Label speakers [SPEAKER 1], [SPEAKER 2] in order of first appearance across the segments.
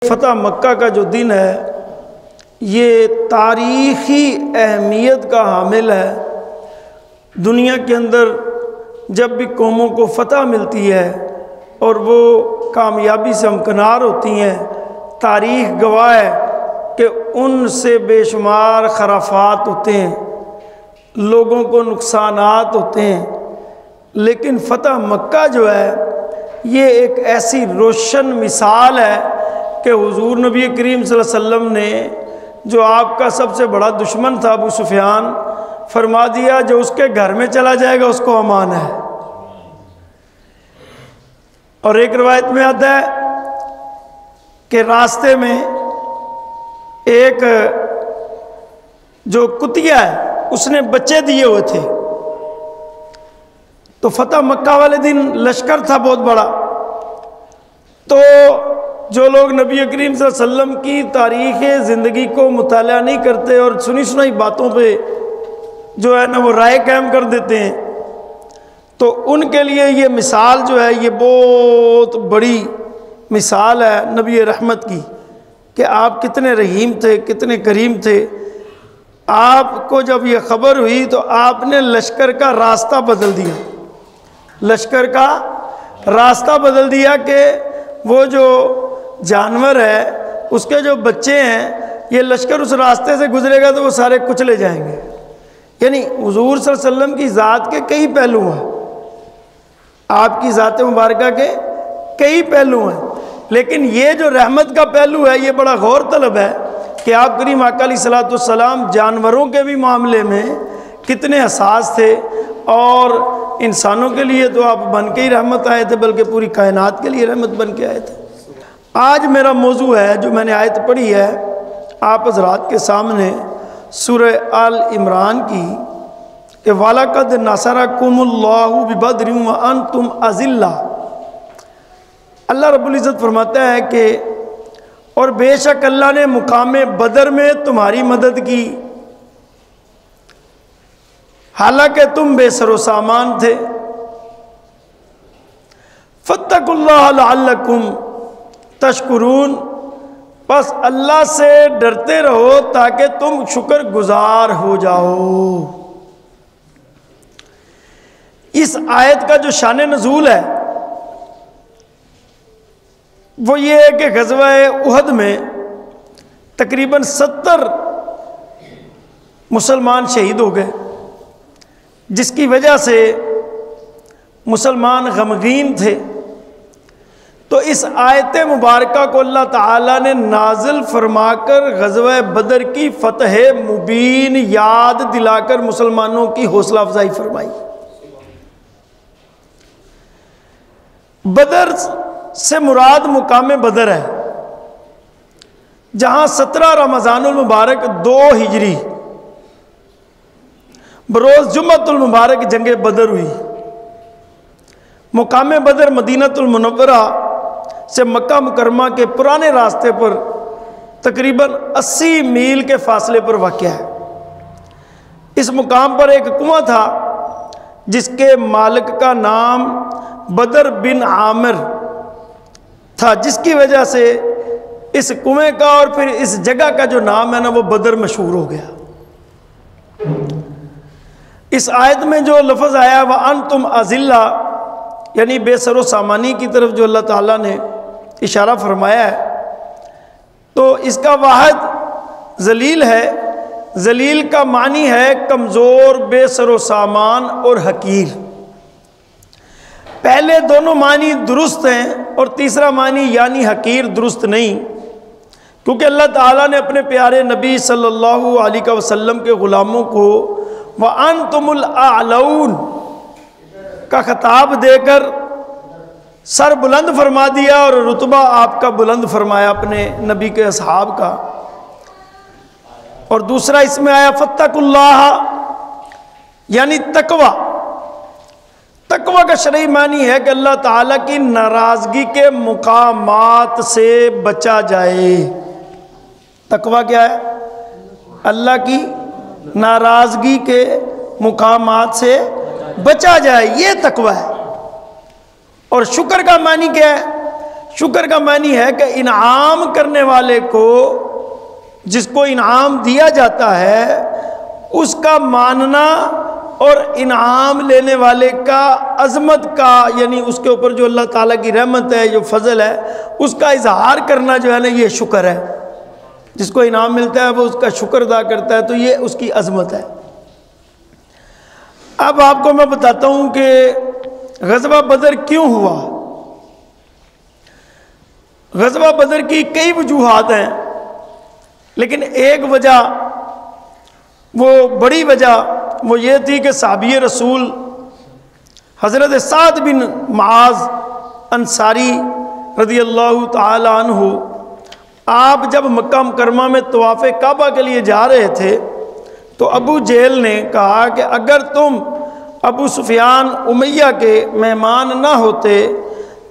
[SPEAKER 1] فتح مکہ کا جو دن ہے یہ تاریخی اہمیت کا حامل ہے۔ دنیا کے اندر جب بھی قوموں کو فتح ملتی ہے اور وہ کامیابی سے ہمکنار ہوتی ہیں، تاریخ گواہ ہے کہ ان سے بے شمار خرافات ہوتے ہیں، لوگوں کو نقصانات ہوتے ہیں، لیکن فتح مکہ جو ہے یہ ایک ایسی روشن مثال ہے کہ حضور نبی کریم صلی اللہ علیہ وسلم نے جو آپ کا سب سے بڑا دشمن تھا ابو سفیان، فرما دیا جو اس کے گھر میں چلا جائے گا اس کو امان ہے۔ اور ایک روایت میں آتا ہے کہ راستے میں ایک جو کتیا ہے اس نے بچے دیے ہوئے تھے، تو فتح مکہ والے دن لشکر تھا بہت بڑا، تو جو لوگ نبی کریم صلی اللہ علیہ وسلم کی تاریخ زندگی کو مطالعہ نہیں کرتے اور سنی سنائی باتوں پہ جو ہے نا وہ رائے قائم کر دیتے ہیں، تو ان کے لیے یہ مثال جو ہے یہ بہت بڑی مثال ہے نبی رحمت کی کہ آپ کتنے رحیم تھے، کتنے کریم تھے۔ آپ کو جب یہ خبر ہوئی تو آپ نے لشکر کا راستہ بدل دیا، لشکر کا راستہ بدل دیا کہ وہ جو جانور ہے اس کے جو بچے ہیں یہ لشکر اس راستے سے گزرے گا تو وہ سارے کچلے جائیں گے۔ یعنی حضور صلی اللہ علیہ وسلم کی ذات کے کئی پہلو ہیں، آپ کی ذات مبارکہ کے کئی پہلو ہیں، لیکن یہ جو رحمت کا پہلو ہے یہ بڑا غور طلب ہے کہ آپ کریم آقا علیہ الصلوۃ والسلام جانوروں کے بھی معاملے میں کتنے حساس تھے، اور انسانوں کے لیے تو آپ بن کے ہی رحمت آئے تھے بلکہ پوری کائنات کے لیے رحمت بن کے آئے تھے۔ آج میرا موضوع ہے جو میں نے آیت پڑھی ہے آپ حضرات کے سامنے سورہ آل عمران کی کہ وَلَقَدْ نَصَرَكُمُ اللَّهُ بِبَدْرٍ وَأَنْتُمْ أَذِلَّةٌ۔ اللہ رب العزت فرماتا ہے کہ اور بے شک اللہ نے مقام بدر میں تمہاری مدد کی حالانکہ تم بے سر و سامان تھے۔ فَاتَّقُوا اللَّهَ لَعَلَّكُمْ تشکرون، بس اللہ سے ڈرتے رہو تاکہ تم شکر گزار ہو جاؤ۔ اس آیت کا جو شان نزول ہے وہ یہ ہے کہ غزوہ احد میں تقریباً 70 مسلمان شہید ہو گئے، جس کی وجہ سے مسلمان غمگین تھے، تو اس آیت مبارکہ کو اللہ تعالیٰ نے نازل فرما کر غزوہ بدر کی فتح مبین یاد دلا کر مسلمانوں کی حوصلہ افزائی فرمائی۔ بدر سے مراد مقام بدر ہے، جہاں 17 رمضان المبارک 2 ہجری بروز جمعۃ المبارک جنگ بدر ہوئی۔ مقام بدر مدینہ المنورہ سے مکہ مکرمہ کے پرانے راستے پر تقریباً 80 میل کے فاصلے پر واقع ہے۔ اس مقام پر ایک کنواں تھا جس کے مالک کا نام بدر بن عامر تھا، جس کی وجہ سے اس کنویں کا اور پھر اس جگہ کا جو نام ہے نا وہ بدر مشہور ہو گیا۔ اس آیت میں جو لفظ آیا وَأَنْتُمْ أَذِلَّةٌ یعنی بے سر و سامانی کی طرف جو اللہ تعالیٰ نے اشارہ فرمایا ہے، تو اس کا واحد ذلیل ہے۔ ذلیل کا معنی ہے کمزور، بے سر و سامان اور حقیر۔ پہلے دونوں معنی درست ہیں اور تیسرا معنی یعنی حقیر درست نہیں، کیونکہ اللہ تعالیٰ نے اپنے پیارے نبی صلی اللہ علیہ وسلم کے غلاموں کو وَأَنْتُمُ الْأَعْلَوْنَ کا خطاب دے کر سر بلند فرما دیا اور رتبہ آپ کا بلند فرمایا اپنے نبی کے اصحاب کا۔ اور دوسرا اس میں آیا فَاتَّقُوا اللَّهَ یعنی تقوی۔ تقوی کا شرعی معنی ہے کہ اللہ تعالیٰ کی ناراضگی کے مقامات سے بچا جائے۔ تقوی کیا ہے؟ اللہ کی ناراضگی کے مقامات سے بچا جائے، یہ تقوی ہے۔ اور شکر کا معنی کیا ہے؟ شکر کا معنی ہے کہ انعام کرنے والے کو، جس کو انعام دیا جاتا ہے، اس کا ماننا اور انعام لینے والے کا عظمت کا، یعنی اس کے اوپر جو اللہ تعالیٰ کی رحمت ہے، جو فضل ہے، اس کا اظہار کرنا جو ہے نا، یہ شکر ہے۔ جس کو انعام ملتا ہے وہ اس کا شکر ادا کرتا ہے، تو یہ اس کی عظمت ہے۔ اب آپ کو میں بتاتا ہوں کہ غزوہ بدر کیوں ہوا۔ غزوہ بدر کی کئی وجوہات ہیں، لیکن ایک وجہ، وہ بڑی وجہ وہ یہ تھی کہ صحابی رسول حضرت سعد بن معاذ انصاری رضی اللہ تعالی عنہ، آپ جب مکہ مکرمہ میں طواف کعبہ کے لیے جا رہے تھے تو ابو جہل نے کہا کہ اگر تم ابو سفیان امیہ کے مہمان نہ ہوتے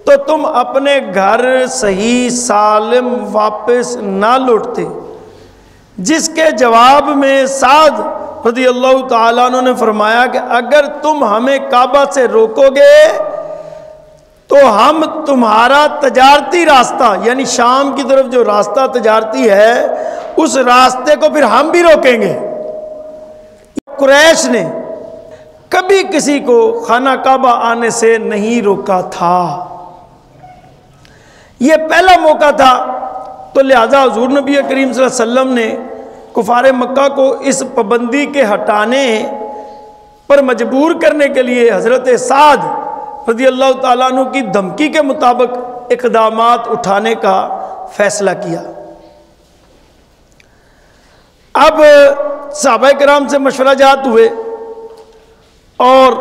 [SPEAKER 1] تو تم اپنے گھر صحیح سالم واپس نہ لوٹتے، جس کے جواب میں سعد رضی اللہ تعالیٰ عنہ نے فرمایا کہ اگر تم ہمیں کعبہ سے روکو گے تو ہم تمہارا تجارتی راستہ، یعنی شام کی طرف جو راستہ تجارتی ہے، اس راستے کو پھر ہم بھی روکیں گے۔ قریش نے کبھی کسی کو خانہ کعبہ آنے سے نہیں روکا تھا، یہ پہلا موقع تھا، تو لہذا حضور نبی کریم صلی اللہ علیہ وسلم نے کفار مکہ کو اس پابندی کے ہٹانے پر مجبور کرنے کے لیے حضرت سعد رضی اللہ تعالیٰ عنہ کی دھمکی کے مطابق اقدامات اٹھانے کا فیصلہ کیا۔ اب صحابہ کرام سے مشورہ جات ہوئے اور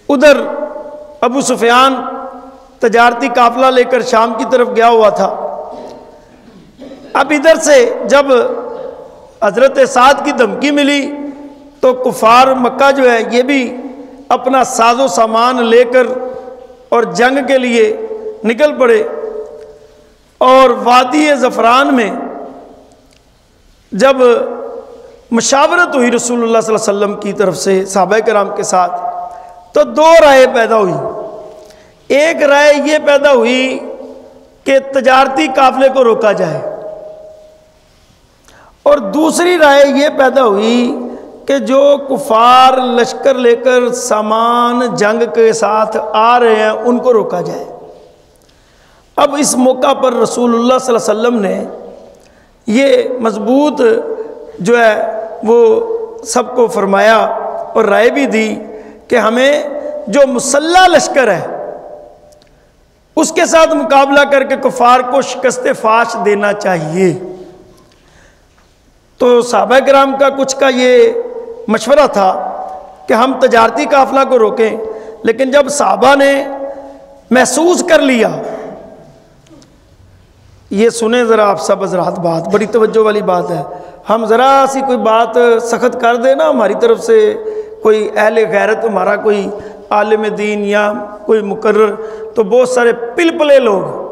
[SPEAKER 1] ادھر ابو سفیان تجارتی قافلہ لے کر شام کی طرف گیا ہوا تھا۔ اب ادھر سے جب حضرت سعد کی دھمکی ملی تو کفار مکہ جو ہے یہ بھی اپنا ساز و سامان لے کر اور جنگ کے لیے نکل پڑے، اور وادی زفران میں جب مشاورت ہوئی رسول اللہ صلی اللہ علیہ وسلم کی طرف سے صحابہ کرام کے ساتھ، تو دو رائے پیدا ہوئی۔ ایک رائے یہ پیدا ہوئی کہ تجارتی قافلے کو روکا جائے، اور دوسری رائے یہ پیدا ہوئی کہ جو کفار لشکر لے کر سامان جنگ کے ساتھ آ رہے ہیں ان کو روکا جائے۔ اب اس موقع پر رسول اللہ صلی اللہ علیہ وسلم نے یہ مضبوط جو ہے وہ سب کو فرمایا اور رائے بھی دی کہ ہمیں جو مسلح لشکر ہے اس کے ساتھ مقابلہ کر کے کفار کو شکست فاش دینا چاہیے۔ تو صحابہ کرام کا کچھ کا یہ مشورہ تھا کہ ہم تجارتی قافلہ کو روکیں، لیکن جب صحابہ نے محسوس کر لیا، یہ سنیں ذرا آپ سب حضرات، بات بڑی توجہ والی بات ہے، ہم ذرا سی کوئی بات سخت کر دیں نا ہماری طرف سے، کوئی اہل غیرت ہمارا کوئی عالم دین یا کوئی مقرر، تو بہت سارے پلپلے لوگ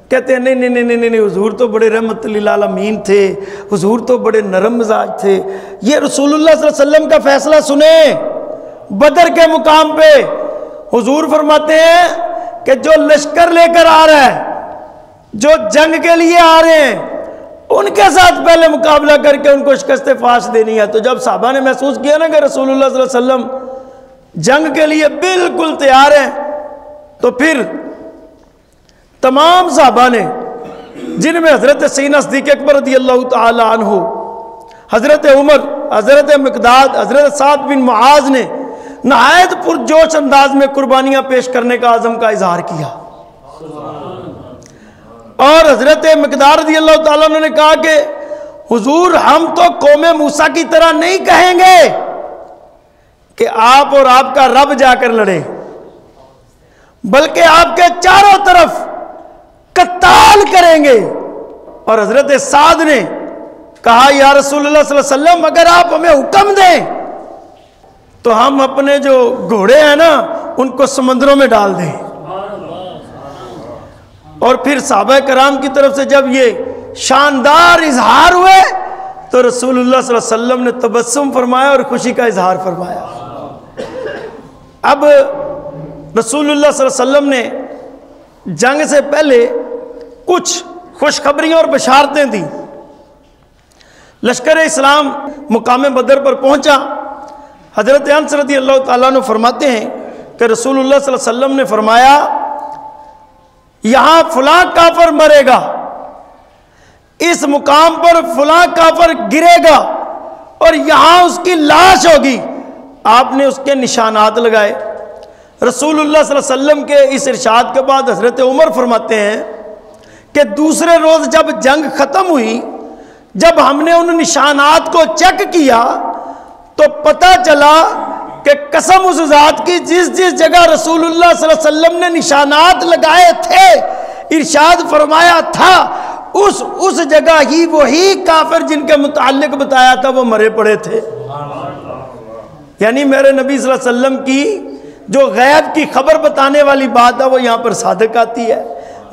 [SPEAKER 1] کہتے ہیں نہیں نہیں نہیں نہیں، حضور تو بڑے رحمت للعالمین تھے، حضور تو بڑے نرم مزاج تھے۔ یہ رسول اللہ صلی اللہ علیہ وسلم کا فیصلہ سنیں۔ بدر کے مقام پہ حضور فرماتے ہیں کہ جو لشکر لے کر آ رہا ہے، جو جنگ کے لیے آ رہے ہیں، ان کے ساتھ پہلے مقابلہ کر کے ان کو شکست فاش دینی ہے۔ تو جب صحابہ نے محسوس کیا نا کہ رسول اللہ صلی اللہ علیہ وسلم جنگ کے لیے بالکل تیار ہیں، تو پھر تمام صحابہ نے، جن میں حضرت سیدنا صدیق اکبر رضی اللہ تعالی عنہ، حضرت عمر، حضرت مقداد، حضرت سعد بن معاذ نے نہایت پرجوش انداز میں قربانیاں پیش کرنے کا عزم کا اظہار کیا، اور حضرت مقداد رضی اللہ تعالیٰ عنہ نے کہا کہ حضور ہم تو قوم موسیٰ کی طرح نہیں کہیں گے کہ آپ اور آپ کا رب جا کر لڑے، بلکہ آپ کے چاروں طرف قتال کریں گے۔ اور حضرت سعد نے کہا یا رسول اللہ صلی اللہ علیہ وسلم اگر آپ ہمیں حکم دیں تو ہم اپنے جو گھوڑے ہیں نا ان کو سمندروں میں ڈال دیں۔ اور پھر صحابہ کرام کی طرف سے جب یہ شاندار اظہار ہوئے تو رسول اللہ صلی اللہ علیہ وسلم نے تبسم فرمایا اور خوشی کا اظہار فرمایا۔ اب رسول اللہ صلی اللہ علیہ وسلم نے جنگ سے پہلے کچھ خوشخبریاں اور بشارتیں دیں۔ لشکر اسلام مقام بدر پر پہنچا۔ حضرت انس رضی اللہ تعالیٰ عنہ فرماتے ہیں کہ رسول اللہ صلی اللہ علیہ وسلم نے فرمایا یہاں فلاں کافر مرے گا، اس مقام پر فلاں کافر گرے گا اور یہاں اس کی لاش ہوگی۔ آپ نے اس کے نشانات لگائے۔ رسول اللہ صلی اللہ علیہ وسلم کے اس ارشاد کے بعد حضرت عمر فرماتے ہیں کہ دوسرے روز جب جنگ ختم ہوئی، جب ہم نے ان نشانات کو چیک کیا تو پتہ چلا کہ قسم اس ذات کی جس جگہ رسول اللہ صلی اللہ علیہ وسلم نے نشانات لگائے تھے، ارشاد فرمایا تھا، اس جگہ ہی وہی کافر جن کے متعلق بتایا تھا وہ مرے پڑے تھے۔ یعنی میرے نبی صلی اللہ علیہ وسلم کی جو غیب کی خبر بتانے والی بات ہے وہ یہاں پر صادق آتی ہے۔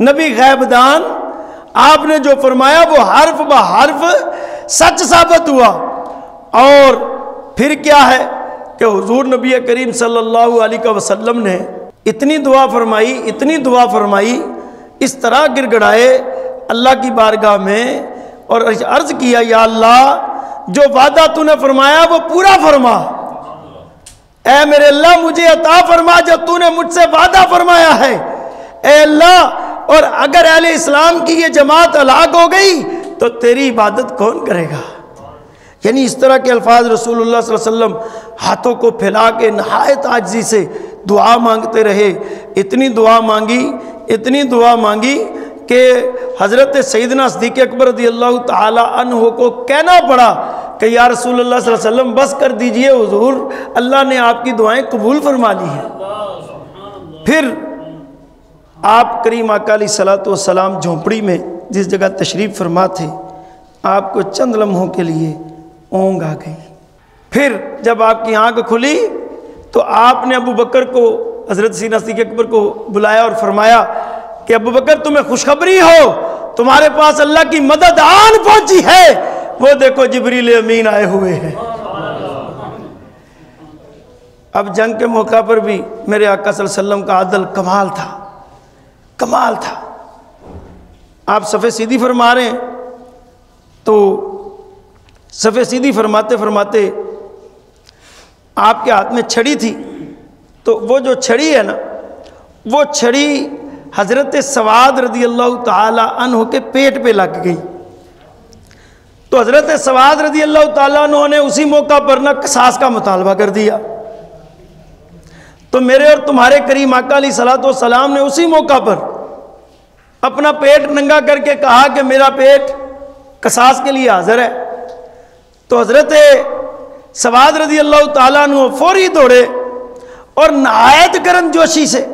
[SPEAKER 1] نبی غیب دان، آپ نے جو فرمایا وہ حرف بحرف سچ ثابت ہوا۔ اور پھر کیا ہے کہ حضور نبی کریم صلی اللہ علیہ وسلم نے اتنی دعا فرمائی، اس طرح گر گڑائے اللہ کی بارگاہ میں اور عرض کیا یا اللہ جو وعدہ تو نے فرمایا وہ پورا فرما، اے میرے اللہ مجھے عطا فرما جو تو نے مجھ سے وعدہ فرمایا ہے، اے اللہ، اور اگر اہل اسلام کی یہ جماعت ہلاک ہو گئی تو تیری عبادت کون کرے گا؟ یعنی اس طرح کے الفاظ رسول اللہ صلی اللہ علیہ وسلم ہاتھوں کو پھیلا کے نہایت عاجزی سے دعا مانگتے رہے۔ اتنی دعا مانگی کہ حضرت سیدنا صدیق اکبر رضی اللہ تعالی عنہ کو کہنا پڑا کہ یا رسول اللہ صلی اللہ علیہ وسلم بس کر دیجئے حضور، اللہ نے آپ کی دعائیں قبول فرما لی ہیں۔ پھر آپ کریم آقا علیہ الصلوۃ والسلام جھونپڑی میں جس جگہ تشریف فرما تھے، آپ کو چند لمحوں کے لیے اونگ آ گئی۔ پھر جب آپ کی آنکھ کھلی تو آپ نے ابو بکر کو، حضرت سیدنا صدیق اکبر کو بلایا اور فرمایا کہ ابو بکر تمہیں خوشخبری ہو، تمہارے پاس اللہ کی مدد آن پہنچی ہے، وہ دیکھو جبریل امین آئے ہوئے ہیں۔ اب جنگ کے موقع پر بھی میرے آقا صلی اللہ علیہ وسلم کا عدل کمال تھا۔ آپ صفے سیدھی فرما رہے ہیں تو صفے سیدھی فرماتے آپ کے ہاتھ میں چھڑی تھی، تو وہ جو چھڑی ہے نا، وہ چھڑی حضرت سواد رضی اللہ تعالی عنہ کے پیٹ پہ لگ گئی۔ تو حضرت سواد رضی اللہ تعالیٰ عنہ نے اسی موقع پر نہ قصاص کا مطالبہ کر دیا۔ تو میرے اور تمہارے کریم آقا علیہ الصلوۃ والسلام نے اسی موقع پر اپنا پیٹ ننگا کر کے کہا کہ میرا پیٹ قصاص کے لیے حاضر ہے۔ تو حضرت سواد رضی اللہ تعالیٰ عنہ فوری دوڑے اور نہایت گرم جوشی سے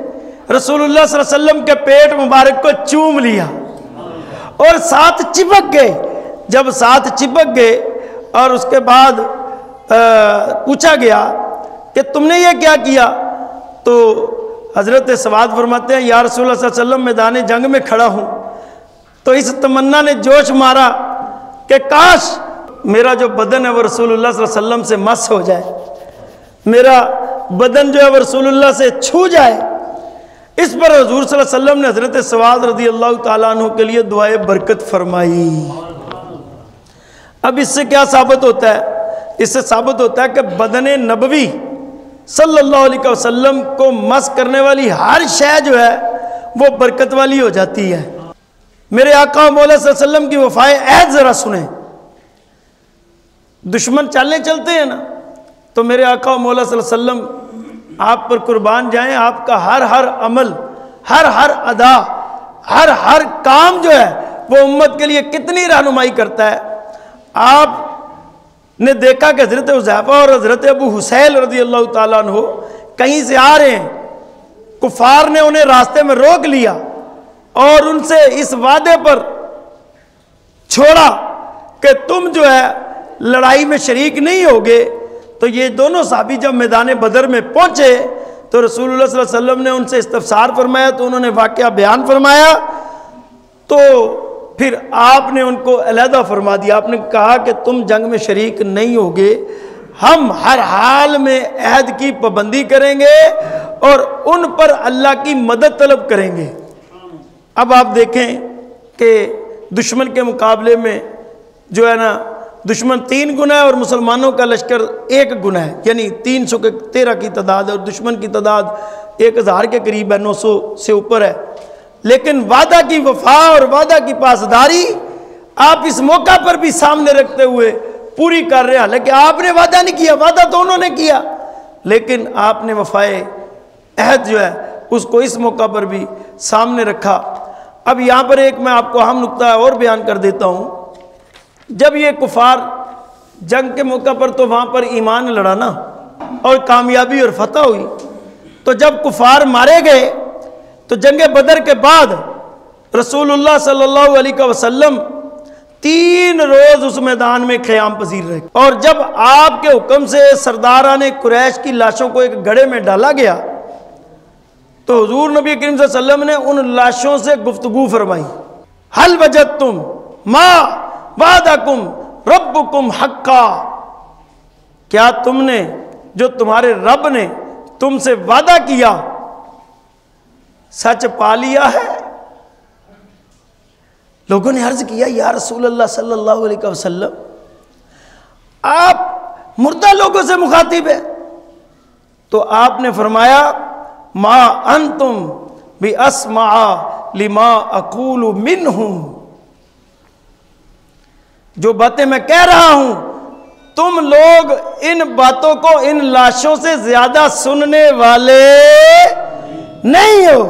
[SPEAKER 1] رسول اللہ صلی اللہ علیہ وسلم کے پیٹ مبارک کو چوم لیا اور ساتھ چپک گئے۔ جب ساتھ چپک گئے اور اس کے بعد پوچھا گیا کہ تم نے یہ کیا کیا، تو حضرت سواد فرماتے ہیں یا رسول اللہ صلی اللہ علیہ وسلم میدان جنگ میں کھڑا ہوں تو اس تمنا نے جوش مارا کہ کاش میرا جو بدن ہے وہ رسول اللہ صلی اللہ علیہ وسلم سے مس ہو جائے، میرا بدن جو ہے وہ رسول اللہ سے چھو جائے۔ اس پر حضور صلی اللہ علیہ وسلم نے حضرت سواد رضی اللہ تعالیٰ عنہ کے لیے دعائے برکت فرمائی۔ اب اس سے کیا ثابت ہوتا ہے؟ اس سے ثابت ہوتا ہے کہ بدن نبوی صلی اللہ علیہ وسلم کو مس کرنے والی ہر شے جو ہے وہ برکت والی ہو جاتی ہے۔ میرے آقا و مولا صلی اللہ علیہ وسلم کی وفائے عہد ذرا سنیں۔ دشمن چالیں چلتے ہیں نا، تو میرے آقا و مولا صلی اللہ علیہ وسلم آپ پر قربان جائیں، آپ کا ہر عمل، ہر ادا، ہر کام جو ہے وہ امت کے لیے کتنی رہنمائی کرتا ہے۔ آپ نے دیکھا کہ حضرت حذیفہ اور حضرت ابو حسیل رضی اللہ تعالیٰ عنہ کہیں سے آ رہے ہیں، کفار نے انہیں راستے میں روک لیا اور ان سے اس وعدے پر چھوڑا کہ تم جو ہے لڑائی میں شریک نہیں ہوگے۔ تو یہ دونوں صحابی جب میدان بدر میں پہنچے تو رسول اللہ صلی اللہ علیہ وسلم نے ان سے استفسار فرمایا، تو انہوں نے واقعہ بیان فرمایا، تو پھر آپ نے ان کو علیحدہ فرما دیا۔ آپ نے کہا کہ تم جنگ میں شریک نہیں ہوگے، ہم ہر حال میں عہد کی پابندی کریں گے اور ان پر اللہ کی مدد طلب کریں گے۔ اب آپ دیکھیں کہ دشمن کے مقابلے میں جو ہے نا دشمن 3 گنا ہے اور مسلمانوں کا لشکر 1 گنا ہے، یعنی 313 کی تعداد ہے اور دشمن کی تعداد 1000 کے قریب ہے، 900 سے اوپر ہے۔ لیکن وعدہ کی وفا اور وعدہ کی پاسداری آپ اس موقع پر بھی سامنے رکھتے ہوئے پوری کر رہے ہیں، حالانکہ آپ نے وعدہ نہیں کیا، وعدہ تو انہوں نے کیا، لیکن آپ نے وفائے عہد جو ہے اس کو اس موقع پر بھی سامنے رکھا۔ اب یہاں پر ایک میں آپ کو اہم نقطہ اور بیان کر دیتا ہوں۔ جب یہ کفار جنگ کے موقع پر تو وہاں پر ایمان لڑا نا اور کامیابی اور فتح ہوئی، تو جب کفار مارے گئے تو جنگ بدر کے بعد رسول اللہ صلی اللہ علیہ وسلم 3 روز اس میدان میں قیام پذیر رہے، اور جب آپ کے حکم سے سرداران قریش کی لاشوں کو ایک گڑھے میں ڈالا گیا تو حضور نبی کریم صلی اللہ علیہ وسلم نے ان لاشوں سے گفتگو فرمائی، حل وجدتم ما وعدکم ربکم حقا، کیا تم نے جو تمہارے رب نے تم سے وعدہ کیا سچ پا لیا ہے؟ لوگوں نے عرض کیا یا رسول اللہ صلی اللہ علیہ وسلم آپ مردہ لوگوں سے مخاطب ہیں، تو آپ نے فرمایا ما انتم باسمع لما اقول منہم، جو باتیں میں کہہ رہا ہوں تم لوگ ان باتوں کو ان لاشوں سے زیادہ سننے والے نہیں ہو۔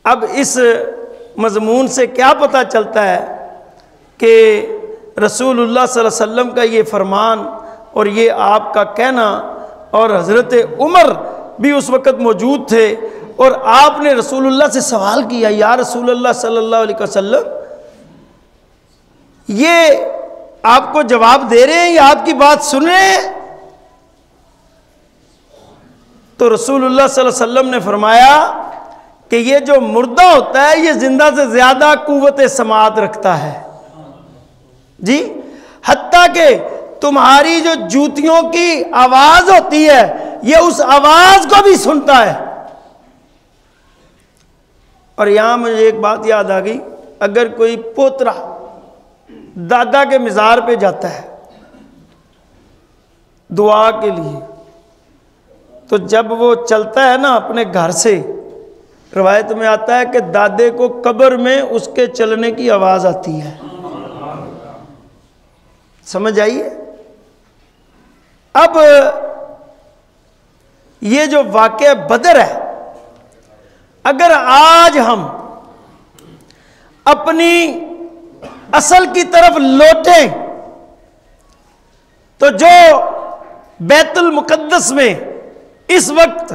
[SPEAKER 1] اب اس مضمون سے کیا پتہ چلتا ہے کہ رسول اللہ صلی اللہ علیہ وسلم کا یہ فرمان اور یہ آپ کا کہنا، اور حضرت عمر بھی اس وقت موجود تھے اور آپ نے رسول اللہ سے سوال کیا یا رسول اللہ صلی اللہ علیہ وسلم یہ آپ کو جواب دے رہے ہیں یا آپ کی بات سن رہے ہیں؟ تو رسول اللہ صلی اللہ علیہ وسلم نے فرمایا کہ یہ جو مردہ ہوتا ہے یہ زندہ سے زیادہ قوت سماعت رکھتا ہے جی، حتیٰ کہ تمہاری جو جوتیوں کی آواز ہوتی ہے یہ اس آواز کو بھی سنتا ہے۔ اور یہاں مجھے ایک بات یاد آ گئی، اگر کوئی پوترا دادا کے مزار پہ جاتا ہے دعا کے لیے، تو جب وہ چلتا ہے نا اپنے گھر سے، روایت میں آتا ہے کہ دادے کو قبر میں اس کے چلنے کی آواز آتی ہے۔ سمجھ آئیے؟ اب یہ جو واقعہ بدر ہے، اگر آج ہم اپنی اصل کی طرف لوٹیں تو جو بیت المقدس میں اس وقت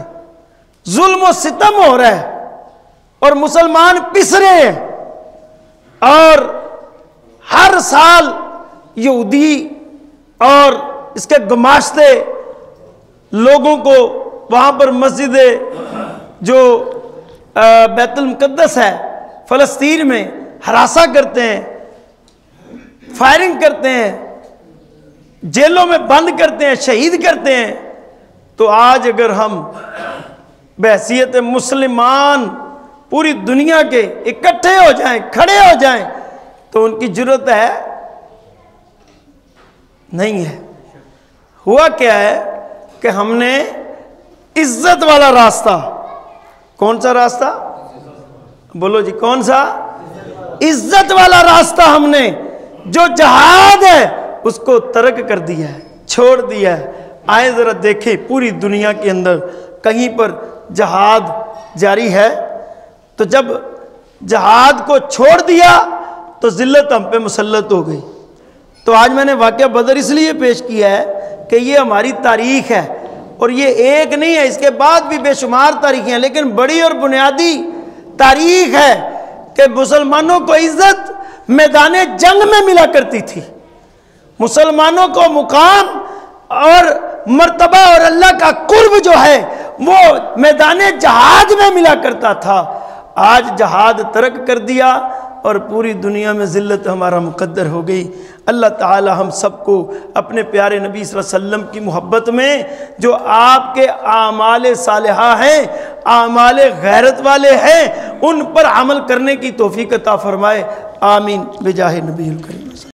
[SPEAKER 1] ظلم و ستم ہو رہا ہے اور مسلمان پس رہے ہیں، اور ہر سال یہودی اور اس کے گماشتے لوگوں کو وہاں پر مسجد جو بیت المقدس ہے فلسطین میں ہراساں کرتے ہیں، فائرنگ کرتے ہیں، جیلوں میں بند کرتے ہیں، شہید کرتے ہیں، تو آج اگر ہم بحیثیت مسلمان پوری دنیا کے اکٹھے ہو جائیں، کھڑے ہو جائیں، تو ان کی جرأت ہے؟ نہیں ہے۔ ہوا کیا ہے کہ ہم نے عزت والا راستہ، کون سا راستہ؟ بولو جی کون سا؟ عزت والا راستہ ہم نے، جو جہاد ہے اس کو ترک کر دیا ہے، چھوڑ دیا ہے۔ آئے ذرا دیکھیں پوری دنیا کے اندر کہیں پر جہاد جاری ہے؟ تو جب جہاد کو چھوڑ دیا تو ذلت ہم پہ مسلط ہو گئی۔ تو آج میں نے واقعہ بدر اس لیے پیش کیا ہے کہ یہ ہماری تاریخ ہے، اور یہ ایک نہیں ہے، اس کے بعد بھی بے شمار تاریخیں ہیں، لیکن بڑی اور بنیادی تاریخ ہے کہ مسلمانوں کو عزت میدان جنگ میں ملا کرتی تھی، مسلمانوں کو مقام اور مرتبہ اور اللہ کا قرب جو ہے وہ میدان جہاد میں ملا کرتا تھا۔ آج جہاد ترک کر دیا، اور پوری دنیا میں ذلت ہمارا مقدر ہو گئی۔ اللہ تعالی ہم سب کو اپنے پیارے نبی صلی اللہ علیہ وسلم کی محبت میں جو آپ کے اعمال صالحہ ہیں، اعمال غیرت والے ہیں، ان پر عمل کرنے کی توفیق عطا فرمائے، آمین بجاہ نبی الکریم۔